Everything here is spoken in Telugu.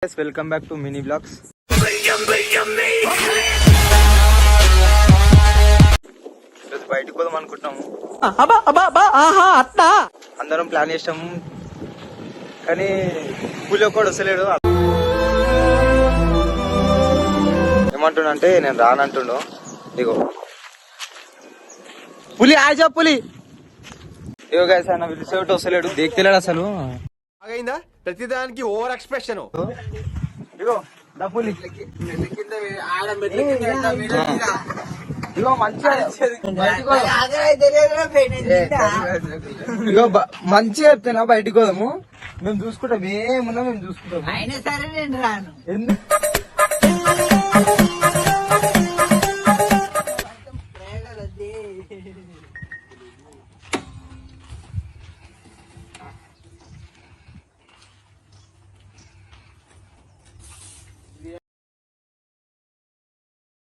Welcome back to mini blogs. బయటకు పోదాం అనుకుంటున్నాము, అందరం ప్లాన్ చేసాము కానీ పులి ఒక్కడు వస్తలేడు. ఏమంటుండంటే నేను రానంటుండు. ఇగో పులి ఆజా పులి ఇగో గైస్ అన్న పిలిచేవాడు వస్తలేడు, దేక్తలేడు అసలు. అయిందా ప్రతిదానికి ఓవర్ ఎక్స్ప్రెషన్. ఇగో దా పులి ఇగో మంచిగా చెప్తున్నా బయటికి పోదాము, మేము చూసుకుంటాం, ఏమున్నా మేము చూసుకుంటాం. అయినా సరే నేను రాను.